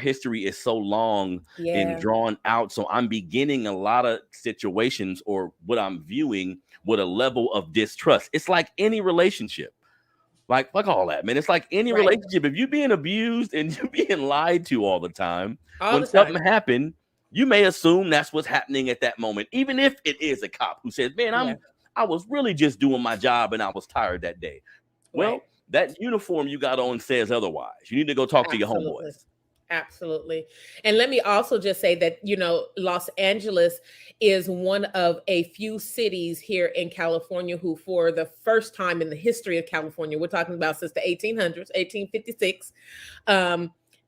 history is so long and Yeah. drawn out. So I'm beginning a lot of situations or what I'm viewing with a level of distrust. It's like any relationship. Like, fuck all that, man. It's like any Right. relationship. If you're being abused and you're being lied to all the time, All when the time. something happened, you may assume that's what's happening at that moment, even if it is a cop who says, man, Yeah. I was really just doing my job and I was tired that day. Right. Well, that uniform you got on says otherwise. You need to go talk to your Absolutely. homeboys. Absolutely. And let me also just say that, Los Angeles is one of a few cities here in California who, for the first time in the history of California, we're talking about since the 1800s, 1856,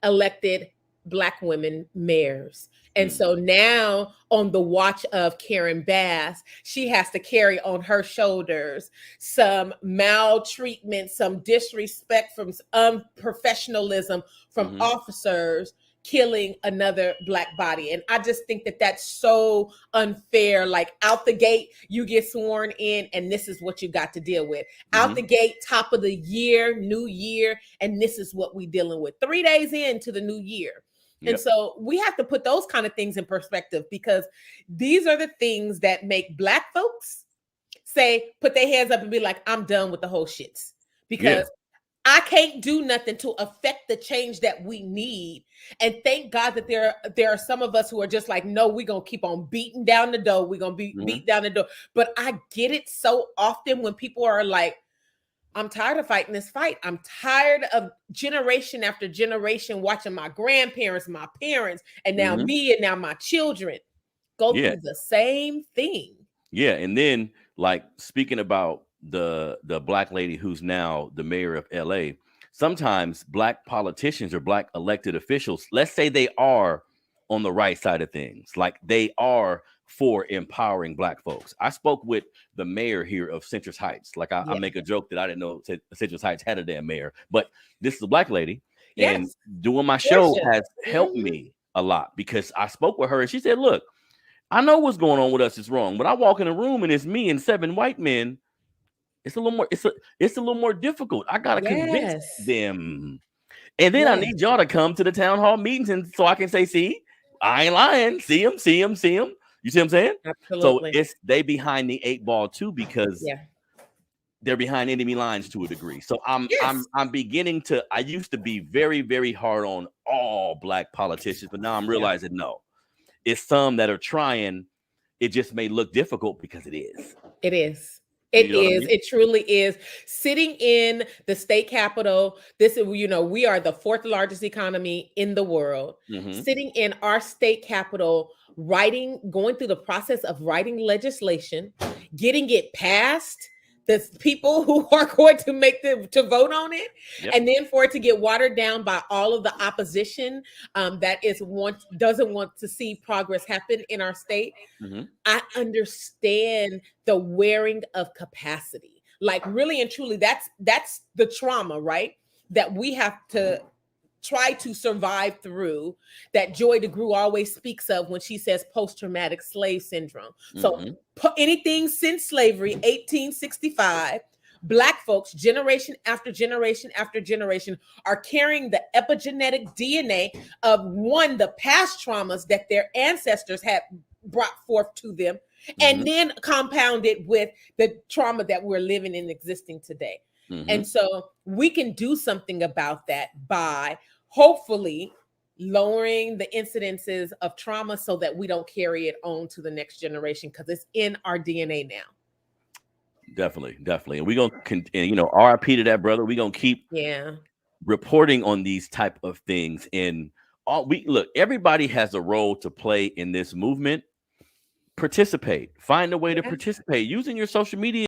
elected Black women mayors. And so now, on the watch of Karen Bass, she has to carry on her shoulders some maltreatment, some disrespect, from unprofessionalism from officers killing another Black body. And I just think that that's so unfair. Like, out the gate, you get sworn in and this is what you got to deal with. Out the gate, top of the year, new year, and this is what we dealing with 3 days into the new year. And so we have to put those kind of things in perspective, because these are the things that make Black folks put their hands up and be like, I'm done with the whole shits, because I can't do nothing to affect the change that we need. And thank God that there are some of us who are just like, no, we're going to keep on beating down the door. We're going to beat down the door. But I get it so often when people are like, I'm tired of fighting this fight. I'm tired of generation after generation watching my grandparents, my parents, and now me, and now my children go through the same thing. Yeah. And then, like, speaking about the Black lady who's now the mayor of LA, sometimes Black politicians or Black elected officials, let's say they are on the right side of things, like they are for empowering Black folks. I spoke with the mayor here of Citrus Heights. Like, I make a joke that I didn't know Citrus Heights had a damn mayor, but this is a Black lady. And doing my show has helped me a lot, because I spoke with her and she said, look, I know what's going on with us is wrong, but I walk in a room and it's me and 7 white men. It's a little more, it's a little more difficult. I gotta convince them. And then I need y'all to come to the town hall meetings, and so I can say, see, I ain't lying. See them. You see what I'm saying? Absolutely. So they behind the 8 ball too, because they're behind enemy lines to a degree. So I'm beginning to. I used to be very, very hard on all Black politicians, but now I'm realizing no, it's some that are trying. It just may look difficult because it is. It is. It is. It truly is. Sitting in the state capitol, this is, we are the 4th largest economy in the world. Sitting in our state capitol, going through the process of writing legislation, getting it passed, the people who are going to vote on it, and then for it to get watered down by all of the opposition that doesn't want to see progress happen in our state. I understand the wearing of capacity. Like, really and truly, that's the trauma, right? That we have to try to survive through, that Joy DeGruy always speaks of when she says post-traumatic slave syndrome. So anything since slavery, 1865, Black folks, generation after generation after generation, are carrying the epigenetic DNA of the past traumas that their ancestors had brought forth to them, and then compounded with the trauma that we're living and existing today. And so we can do something about that by hopefully lowering the incidences of trauma so that we don't carry it on to the next generation, because it's in our DNA now. Definitely. And we're going to, RIP to that brother. We're going to keep reporting on these type of things. And everybody has a role to play in this movement. Participate. Find a way to participate using your social media